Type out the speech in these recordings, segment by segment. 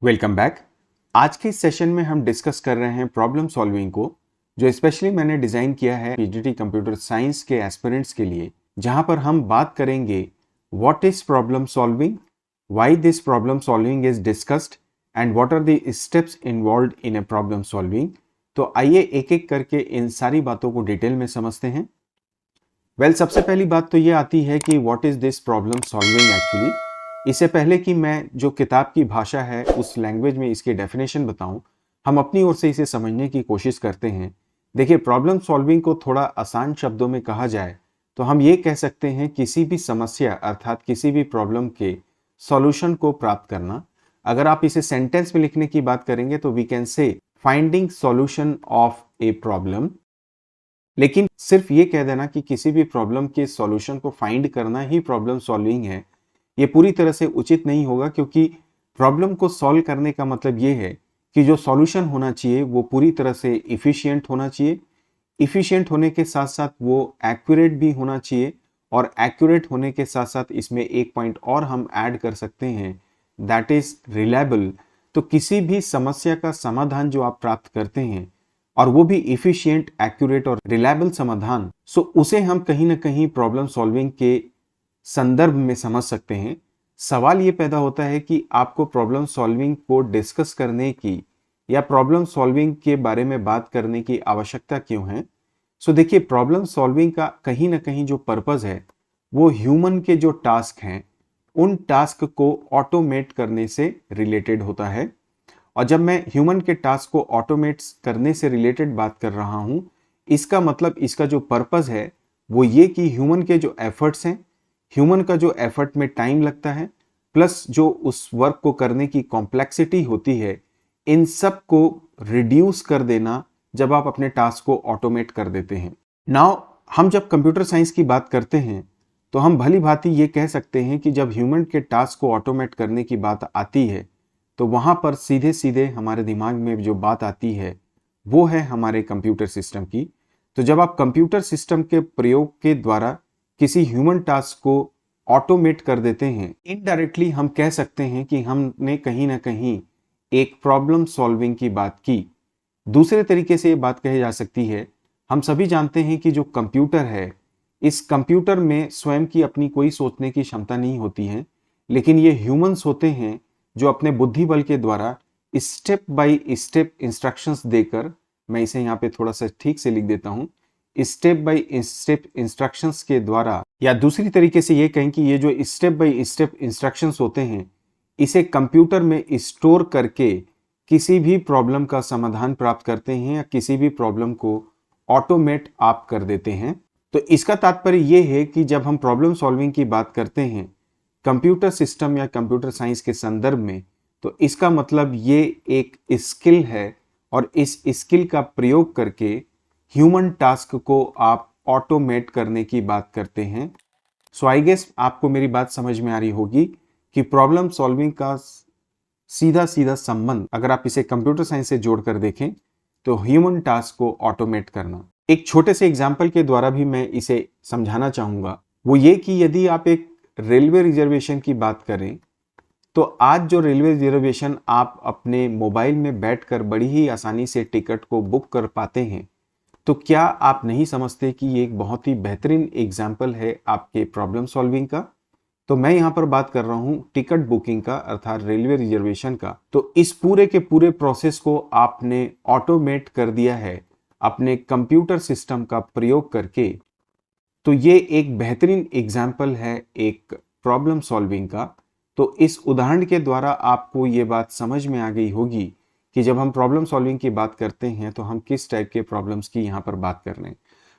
Welcome back. आज के इस सेशन में हम डिस्कस कर रहे हैं प्रॉब्लम सॉल्विंग को, जो स्पेशली मैंने डिज़ाइन किया है पीजीटी कंप्यूटर साइंस के एस्पिरेंट्स के लिए, जहां पर हम बात करेंगे what is problem solving, why this problem solving is discussed and what are the steps involved in a problem solving. तो आइए एक एक करके इन सारी बातों को डिटेल में समझते हैं। सबसे पहली बात तो ये आती है कि what is this problem solving actually. इससे पहले कि मैं जो किताब की भाषा है उस लैंग्वेज में इसकी डेफिनेशन बताऊं, हम अपनी ओर से इसे समझने की कोशिश करते हैं। देखिए, प्रॉब्लम सॉल्विंग को थोड़ा आसान शब्दों में कहा जाए तो हम ये कह सकते हैं किसी भी समस्या अर्थात किसी भी प्रॉब्लम के सॉल्यूशन को प्राप्त करना। अगर आप इसे सेंटेंस में लिखने की बात करेंगे तो we can say finding solution of a problem. लेकिन सिर्फ ये कह देना कि किसी भी प्रॉब्लम के सॉल्यूशन को फाइंड करना ही प्रॉब्लम सॉल्विंग है, ये पूरी तरह से उचित नहीं होगा, क्योंकि प्रॉब्लम को सॉल्व करने का मतलब ये है कि जो सॉल्यूशन होना चाहिए वो पूरी तरह से इफिशिएंट होना चाहिए। इफिशिएंट होने के साथ साथ वो एक्यूरेट भी होना चाहिए, और एक्यूरेट होने के साथ साथ इसमें एक पॉइंट और हम ऐड कर सकते हैं, दैट इज रिलायबल। तो किसी भी समस्या का समाधान जो आप प्राप्त करते हैं और वो भी इफिशिएंट, एक्यूरेट और रिलायबल समाधान, सो उसे हम कहीं ना कहीं प्रॉब्लम सॉल्विंग के संदर्भ में समझ सकते हैं। सवाल ये पैदा होता है कि आपको प्रॉब्लम सॉल्विंग को डिस्कस करने की या प्रॉब्लम सॉल्विंग के बारे में बात करने की आवश्यकता क्यों है। सो देखिए, प्रॉब्लम सॉल्विंग का कहीं ना कहीं जो पर्पस है वो ह्यूमन के जो टास्क हैं उन टास्क को ऑटोमेट करने से रिलेटेड होता है। और जब मैं ह्यूमन के टास्क को ऑटोमेट करने से रिलेटेड बात कर रहा हूं, इसका मतलब इसका जो पर्पस है वो ये कि ह्यूमन के जो एफर्ट्स हैं, ह्यूमन का जो एफर्ट में टाइम लगता है, प्लस जो उस वर्क को करने की कॉम्प्लेक्सिटी होती है, इन सब को रिड्यूस कर देना जब आप अपने टास्क को ऑटोमेट कर देते हैं। नाउ हम जब कंप्यूटर साइंस की बात करते हैं तो हम भली भांति ये कह सकते हैं कि जब ह्यूमन के टास्क को ऑटोमेट करने की बात आती है तो वहां पर सीधे सीधे हमारे दिमाग में जो बात आती है वो है हमारे कंप्यूटर सिस्टम की। तो जब आप कंप्यूटर सिस्टम के प्रयोग के द्वारा किसी ह्यूमन टास्क को ऑटोमेट कर देते हैं, इनडायरेक्टली हम कह सकते हैं कि हमने कहीं ना कहीं एक प्रॉब्लम सॉल्विंग की बात की। दूसरे तरीके से ये बात कही जा सकती है, हम सभी जानते हैं कि जो कंप्यूटर है, इस कंप्यूटर में स्वयं की अपनी कोई सोचने की क्षमता नहीं होती है, लेकिन ये ह्यूमंस होते हैं जो अपने बुद्धि बल के द्वारा स्टेप बाय स्टेप इंस्ट्रक्शंस देकर, मैं इसे यहाँ पे थोड़ा सा ठीक से लिख देता हूँ, स्टेप बाय स्टेप इंस्ट्रक्शंस के द्वारा, या दूसरी तरीके से ये कहें कि ये जो स्टेप बाय स्टेप इंस्ट्रक्शंस होते हैं इसे कंप्यूटर में स्टोर करके किसी भी प्रॉब्लम का समाधान प्राप्त करते हैं या किसी भी प्रॉब्लम को ऑटोमेट आप कर देते हैं। तो इसका तात्पर्य यह है कि जब हम प्रॉब्लम सॉल्विंग की बात करते हैं कंप्यूटर सिस्टम या कंप्यूटर साइंस के संदर्भ में, तो इसका मतलब ये एक स्किल है, और इस स्किल का प्रयोग करके ह्यूमन टास्क को आप ऑटोमेट करने की बात करते हैं। सो आई गेस आपको मेरी बात समझ में आ रही होगी कि प्रॉब्लम सॉल्विंग का सीधा सीधा संबंध, अगर आप इसे कंप्यूटर साइंस से जोड़कर देखें, तो ह्यूमन टास्क को ऑटोमेट करना। एक छोटे से एग्जाम्पल के द्वारा भी मैं इसे समझाना चाहूंगा, वो ये कि यदि आप एक रेलवे रिजर्वेशन की बात करें तो आज जो रेलवे रिजर्वेशन आप अपने मोबाइल में बैठकर बड़ी ही आसानी से टिकट को बुक कर पाते हैं, तो क्या आप नहीं समझते कि ये एक बहुत ही बेहतरीन एग्जाम्पल है आपके प्रॉब्लम सॉल्विंग का। तो मैं यहां पर बात कर रहा हूं टिकट बुकिंग का अर्थात रेलवे रिजर्वेशन का। तो इस पूरे के पूरे प्रोसेस को आपने ऑटोमेट कर दिया है अपने कंप्यूटर सिस्टम का प्रयोग करके। तो ये एक बेहतरीन एग्जाम्पल है एक प्रॉब्लम सॉल्विंग का। तो इस उदाहरण के द्वारा आपको ये बात समझ में आ गई होगी कि जब हम प्रॉब्लम सॉल्विंग की बात करते हैं तो हम किस टाइप के प्रॉब्लम्स की यहाँ पर बात कर रहे हैं।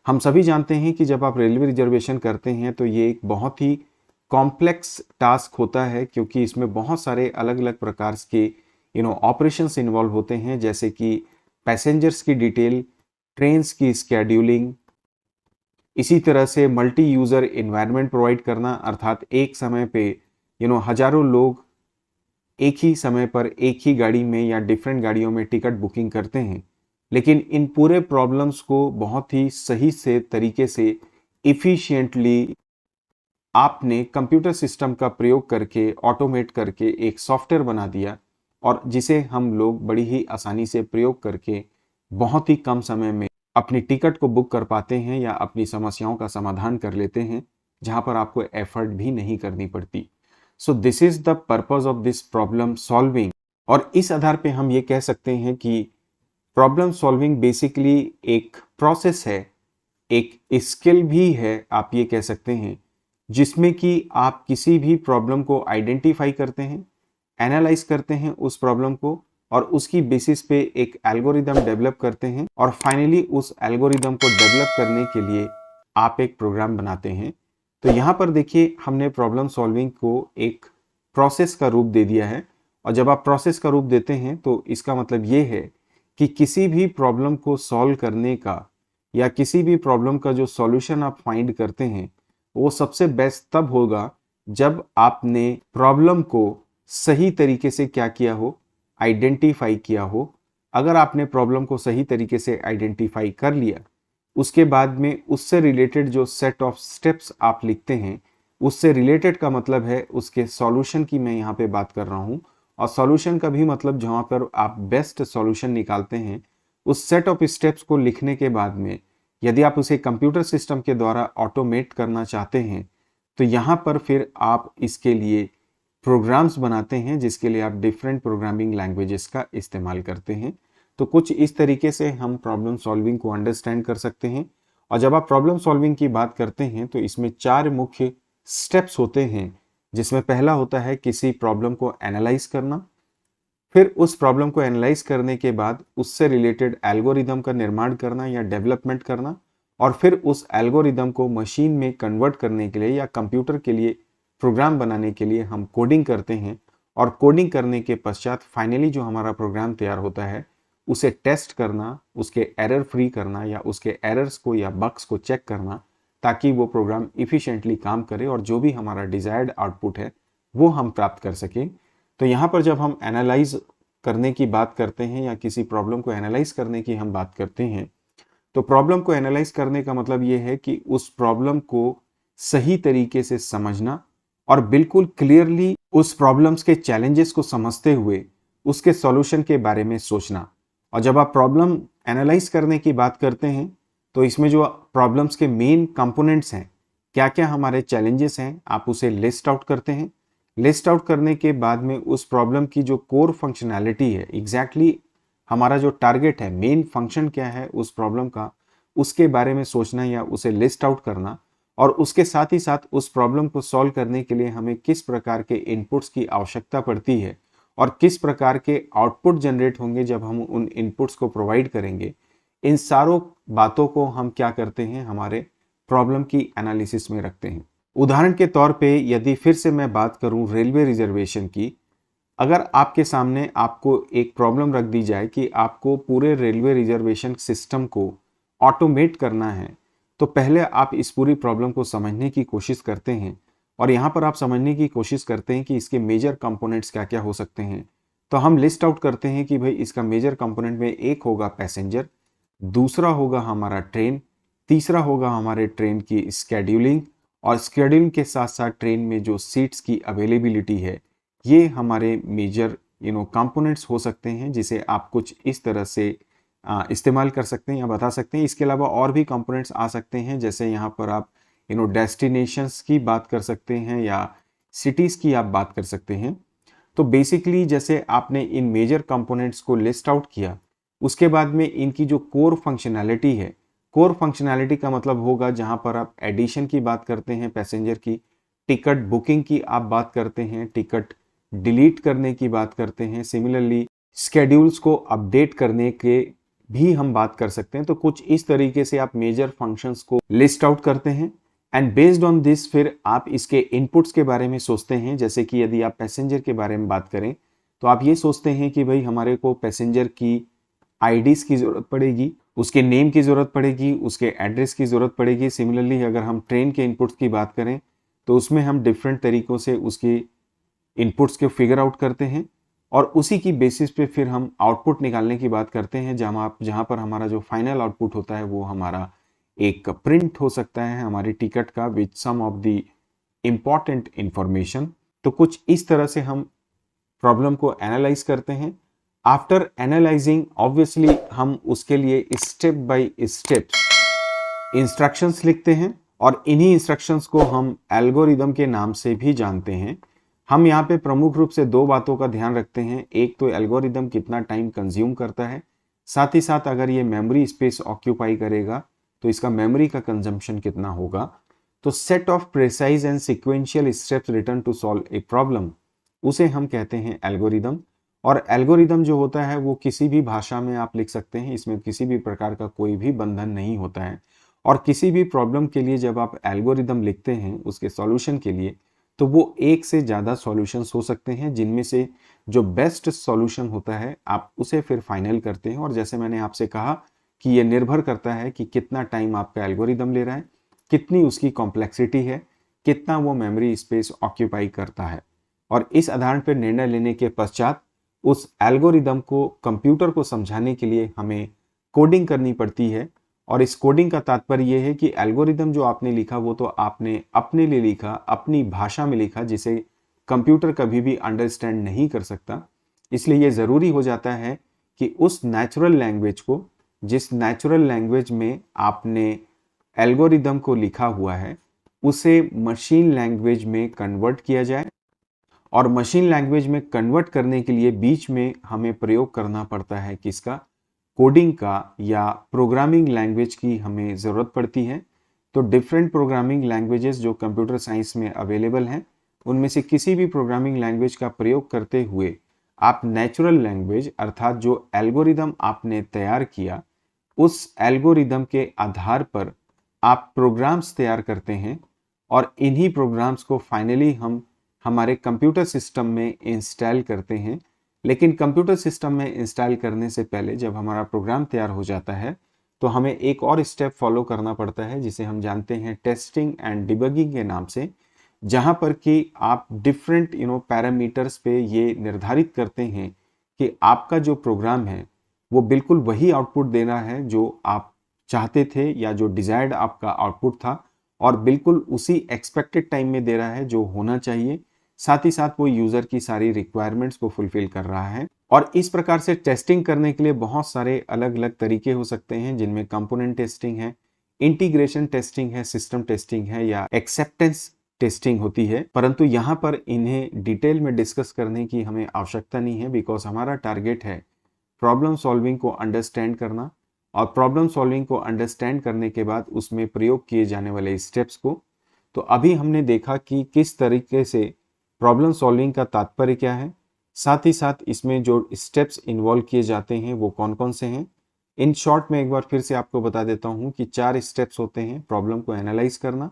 हम सभी जानते हैं कि जब आप रेलवे रिजर्वेशन करते हैं तो ये एक बहुत ही कॉम्प्लेक्स टास्क होता है, क्योंकि इसमें बहुत सारे अलग अलग प्रकार के ऑपरेशंस इन्वॉल्व होते हैं, जैसे कि पैसेंजर्स की डिटेल, ट्रेन्स की स्केड्यूलिंग, इसी तरह से मल्टी यूजर एनवायरनमेंट प्रोवाइड करना, अर्थात एक समय पे हजारों लोग एक ही समय पर एक ही गाड़ी में या डिफरेंट गाड़ियों में टिकट बुकिंग करते हैं, लेकिन इन पूरे प्रॉब्लम्स को बहुत ही सही से तरीके से इफिशिएंटली आपने कंप्यूटर सिस्टम का प्रयोग करके ऑटोमेट करके एक सॉफ्टवेयर बना दिया, और जिसे हम लोग बड़ी ही आसानी से प्रयोग करके बहुत ही कम समय में अपनी टिकट को बुक कर पाते हैं या अपनी समस्याओं का समाधान कर लेते हैं, जहां पर आपको एफर्ट भी नहीं करनी पड़ती। सो this is the purpose of this problem solving. और इस आधार पे हम ये कह सकते हैं कि प्रॉब्लम सॉल्विंग बेसिकली एक प्रोसेस है, एक स्किल भी है, आप ये कह सकते हैं, जिसमें कि आप किसी भी प्रॉब्लम को आइडेंटिफाई करते हैं, एनालाइज करते हैं उस प्रॉब्लम को, और उसकी बेसिस पे एक एल्गोरिदम डेवलप करते हैं, और फाइनली उस एल्गोरिदम को डेवलप करने के लिए आप एक प्रोग्राम बनाते हैं। तो यहाँ पर देखिए, हमने प्रॉब्लम सॉल्विंग को एक प्रोसेस का रूप दे दिया है, और जब आप प्रोसेस का रूप देते हैं तो इसका मतलब ये है कि किसी भी प्रॉब्लम को सॉल्व करने का या किसी भी प्रॉब्लम का जो सॉल्यूशन आप फाइंड करते हैं, वो सबसे बेस्ट तब होगा जब आपने प्रॉब्लम को सही तरीके से क्या किया हो, आइडेंटिफाई किया हो। अगर आपने प्रॉब्लम को सही तरीके से आइडेंटिफाई कर लिया, उसके बाद में उससे रिलेटेड जो सेट ऑफ स्टेप्स आप लिखते हैं, उससे रिलेटेड का मतलब है उसके सॉल्यूशन की मैं यहाँ पे बात कर रहा हूँ, और सॉल्यूशन का भी मतलब जहाँ पर आप बेस्ट सॉल्यूशन निकालते हैं, उस सेट ऑफ स्टेप्स को लिखने के बाद में यदि आप उसे कंप्यूटर सिस्टम के द्वारा ऑटोमेट करना चाहते हैं, तो यहाँ पर फिर आप इसके लिए प्रोग्राम्स बनाते हैं, जिसके लिए आप डिफरेंट प्रोग्रामिंग लैंग्वेजेस का इस्तेमाल करते हैं। तो कुछ इस तरीके से हम प्रॉब्लम सॉल्विंग को अंडरस्टैंड कर सकते हैं। और जब आप प्रॉब्लम सॉल्विंग की बात करते हैं तो इसमें 4 मुख्य स्टेप्स होते हैं, जिसमें पहला होता है किसी प्रॉब्लम को एनालाइज करना, फिर उस प्रॉब्लम को एनालाइज करने के बाद उससे रिलेटेड एल्गोरिदम का निर्माण करना या डेवलपमेंट करना, और फिर उस एल्गोरिदम को मशीन में कन्वर्ट करने के लिए या कंप्यूटर के लिए प्रोग्राम बनाने के लिए हम कोडिंग करते हैं, और कोडिंग करने के पश्चात फाइनली जो हमारा प्रोग्राम तैयार होता है, उसे टेस्ट करना, उसके एरर फ्री करना या उसके एरर्स को या बग्स को चेक करना, ताकि वो प्रोग्राम इफिशिएंटली काम करे और जो भी हमारा डिजायर्ड आउटपुट है वो हम प्राप्त कर सकें। तो यहाँ पर जब हम एनालाइज करने की बात करते हैं या किसी प्रॉब्लम को एनालाइज करने की हम बात करते हैं, तो प्रॉब्लम को एनालाइज करने का मतलब ये है कि उस प्रॉब्लम को सही तरीके से समझना और बिल्कुल क्लियरली उस प्रॉब्लम्स के चैलेंजेस को समझते हुए उसके सॉल्यूशन के बारे में सोचना। और जब आप प्रॉब्लम एनालाइज करने की बात करते हैं, तो इसमें जो प्रॉब्लम्स के मेन कंपोनेंट्स हैं, क्या क्या हमारे चैलेंजेस हैं, आप उसे लिस्ट आउट करते हैं। लिस्ट आउट करने के बाद में उस प्रॉब्लम की जो कोर फंक्शनैलिटी है, एग्जैक्टली हमारा जो टारगेट है, मेन फंक्शन क्या है उस प्रॉब्लम का, उसके बारे में सोचना या उसे लिस्ट आउट करना। और उसके साथ ही साथ उस प्रॉब्लम को सॉल्व करने के लिए हमें किस प्रकार के इनपुट्स की आवश्यकता पड़ती है और किस प्रकार के आउटपुट जनरेट होंगे जब हम उन इनपुट्स को प्रोवाइड करेंगे, इन सारों बातों को हम क्या करते हैं, हमारे प्रॉब्लम की एनालिसिस में रखते हैं। उदाहरण के तौर पे यदि फिर से मैं बात करूं रेलवे रिजर्वेशन की, अगर आपके सामने आपको एक प्रॉब्लम रख दी जाए कि आपको पूरे रेलवे रिजर्वेशन सिस्टम को ऑटोमेट करना है, तो पहले आप इस पूरी प्रॉब्लम को समझने की कोशिश करते हैं, और यहाँ पर आप समझने की कोशिश करते हैं कि इसके मेजर कंपोनेंट्स क्या क्या हो सकते हैं। तो हम लिस्ट आउट करते हैं कि भाई इसका मेजर कंपोनेंट में एक होगा पैसेंजर, दूसरा होगा हमारा ट्रेन, तीसरा होगा हमारे ट्रेन की स्केड्यूलिंग, और स्केड्यूलिंग के साथ साथ ट्रेन में जो सीट्स की अवेलेबिलिटी है, ये हमारे मेजर कंपोनेंट्स हो सकते हैं, जिसे आप कुछ इस तरह से इस्तेमाल कर सकते हैं या बता सकते हैं। इसके अलावा और भी कंपोनेंट्स आ सकते हैं, जैसे यहाँ पर आप डेस्टिनेशंस की बात कर सकते हैं या सिटीज़ की आप बात कर सकते हैं। तो बेसिकली जैसे आपने इन मेजर कंपोनेंट्स को लिस्ट आउट किया, उसके बाद में इनकी जो कोर फंक्शनैलिटी है, कोर फंक्शनैलिटी का मतलब होगा जहाँ पर आप एडिशन की बात करते हैं पैसेंजर की, टिकट बुकिंग की आप बात करते हैं, टिकट डिलीट करने की बात करते हैं, सिमिलरली स्केड्यूल्स को अपडेट करने के भी हम बात कर सकते हैं। तो कुछ इस तरीके से आप मेजर फंक्शंस को लिस्ट आउट करते हैं, एंड बेस्ड ऑन दिस फिर आप इसके इनपुट्स के बारे में सोचते हैं। जैसे कि यदि आप पैसेंजर के बारे में बात करें, तो आप ये सोचते हैं कि भाई हमारे को पैसेंजर की आईडीज की ज़रूरत पड़ेगी, उसके नेम की ज़रूरत पड़ेगी, उसके एड्रेस की ज़रूरत पड़ेगी। सिमिलरली अगर हम ट्रेन के इनपुट्स की बात करें, तो उसमें हम डिफरेंट तरीक़ों से उसकी इनपुट्स को फिगर आउट करते हैं, और उसी की बेसिस पे फिर हम आउटपुट निकालने की बात करते हैं, जहाँ पर हमारा जो फाइनल आउटपुट होता है वो हमारा एक प्रिंट हो सकता है हमारी टिकट का with some of the important information. तो कुछ इस तरह से हम प्रॉब्लम को एनालाइज करते हैं। आफ्टर एनालाइजिंग ऑब्वियसली हम उसके लिए स्टेप बाय स्टेप इंस्ट्रक्शंस लिखते हैं और इन्हीं इंस्ट्रक्शंस को हम एल्गोरिदम के नाम से भी जानते हैं। हम यहाँ पे प्रमुख रूप से दो बातों का ध्यान रखते हैं। एक तो एल्गोरिदम कितना टाइम कंज्यूम करता है, साथ ही साथ अगर ये मेमोरी स्पेस ऑक्यूपाई करेगा तो इसका मेमोरी का कंजम्पशन कितना होगा। तो set of precise and sequential steps written to solve a problem, उसे हम कहते हैं एल्गोरिदम। और एल्गोरिदम जो होता है वो किसी भी भाषा में आप लिख सकते हैं, इसमें किसी भी प्रकार का कोई भी बंधन नहीं होता है। और किसी भी प्रॉब्लम के लिए जब आप एल्गोरिदम लिखते हैं उसके सॉल्यूशन के लिए, तो वो एक से ज़्यादा सॉल्यूशंस हो सकते हैं, जिनमें से जो बेस्ट सॉल्यूशन होता है आप उसे फिर फाइनल करते हैं। और जैसे मैंने आपसे कहा कि ये निर्भर करता है कि कितना टाइम आपका एल्गोरिदम ले रहा है, कितनी उसकी कॉम्प्लेक्सिटी है, कितना वो मेमोरी स्पेस ऑक्यूपाई करता है। और इस आधार पर निर्णय लेने के पश्चात उस एल्गोरिदम को कंप्यूटर को समझाने के लिए हमें कोडिंग करनी पड़ती है। और इस कोडिंग का तात्पर्य यह है कि एल्गोरिदम जो आपने लिखा वो तो आपने अपने लिए लिखा, अपनी भाषा में लिखा, जिसे कंप्यूटर कभी भी अंडरस्टैंड नहीं कर सकता। इसलिए ये ज़रूरी हो जाता है कि उस नेचुरल लैंग्वेज को, जिस नेचुरल लैंग्वेज में आपने एल्गोरिदम को लिखा हुआ है, उसे मशीन लैंग्वेज में कन्वर्ट किया जाए। और मशीन लैंग्वेज में कन्वर्ट करने के लिए बीच में हमें प्रयोग करना पड़ता है किसका, कोडिंग का या प्रोग्रामिंग लैंग्वेज की हमें ज़रूरत पड़ती है। तो डिफरेंट प्रोग्रामिंग लैंग्वेजेस जो कंप्यूटर साइंस में अवेलेबल हैं, उनमें से किसी भी प्रोग्रामिंग लैंग्वेज का प्रयोग करते हुए आप नेचुरल लैंग्वेज अर्थात जो एल्गोरिदम आपने तैयार किया, उस एल्गोरिदम के आधार पर आप प्रोग्राम्स तैयार करते हैं। और इन्हीं प्रोग्राम्स को फाइनली हम हमारे कंप्यूटर सिस्टम में इंस्टॉल करते हैं। लेकिन कंप्यूटर सिस्टम में इंस्टॉल करने से पहले जब हमारा प्रोग्राम तैयार हो जाता है तो हमें एक और स्टेप फॉलो करना पड़ता है, जिसे हम जानते हैं टेस्टिंग एंड डिबगिंग के नाम से, जहां पर कि आप डिफरेंट पैरामीटर्स पे ये निर्धारित करते हैं कि आपका जो प्रोग्राम है वो बिल्कुल वही आउटपुट देना है जो आप चाहते थे या जो डिजायर्ड आपका आउटपुट था, और बिल्कुल उसी एक्सपेक्टेड टाइम में दे रहा है जो होना चाहिए। साथ ही साथ वो यूजर की सारी रिक्वायरमेंट्स को फुलफिल कर रहा है। और इस प्रकार से टेस्टिंग करने के लिए बहुत सारे अलग अलग तरीके हो सकते हैं, जिनमें कंपोनेंट टेस्टिंग है, इंटीग्रेशन टेस्टिंग है, सिस्टम टेस्टिंग है, या एक्सेप्टेंस टेस्टिंग होती है। परंतु यहाँ पर इन्हें डिटेल में डिस्कस करने की हमें आवश्यकता नहीं है, बिकॉज हमारा टारगेट है प्रॉब्लम सॉल्विंग को अंडरस्टैंड करना, और प्रॉब्लम सॉल्विंग को अंडरस्टैंड करने के बाद उसमें प्रयोग किए जाने वाले स्टेप्स को। तो अभी हमने देखा कि किस तरीके से प्रॉब्लम सॉल्विंग का तात्पर्य क्या है, साथ ही साथ इसमें जो स्टेप्स इन्वॉल्व किए जाते हैं वो कौन कौन से हैं। इन शॉर्ट में एक बार फिर से आपको बता देता हूं कि 4 स्टेप्स होते हैं। प्रॉब्लम को एनालाइज करना,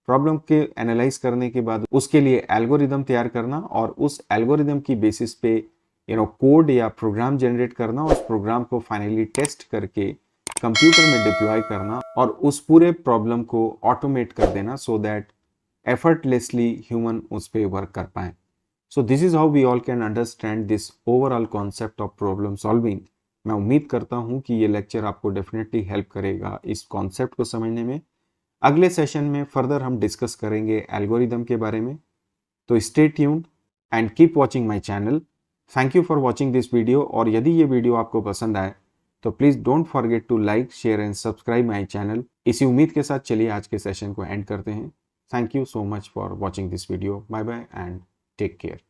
प्रॉब्लम के एनालाइज करने के बाद उसके लिए एल्गोरिदम तैयार करना, और उस एल्गोरिदम की बेसिस पे कोड या प्रोग्राम जनरेट करना, उस प्रोग्राम को फाइनली टेस्ट करके कंप्यूटर में डिप्लॉय करना, और उस पूरे प्रॉब्लम को ऑटोमेट कर देना सो दैट एफर्टलेसली ह्यूमन उस पर वर्क कर पाए। So this is how we all can understand this overall concept of problem solving. मैं उम्मीद करता हूं कि ये लेक्चर आपको डेफिनेटली हेल्प करेगा इस कॉन्सेप्ट को समझने में। अगले सेशन में फर्दर हम डिस्कस करेंगे एल्गोरिदम के बारे में। तो stay tuned and keep watching my channel. Thank you for watching this video. और यदि ये वीडियो आपको पसंद आए तो please don't forget to like, share and subscribe my channel. इसी उम्मीद के साथ चलिए आज के सेशन को एंड करते हैं। Thank you so much for watching this video. Bye bye and take care.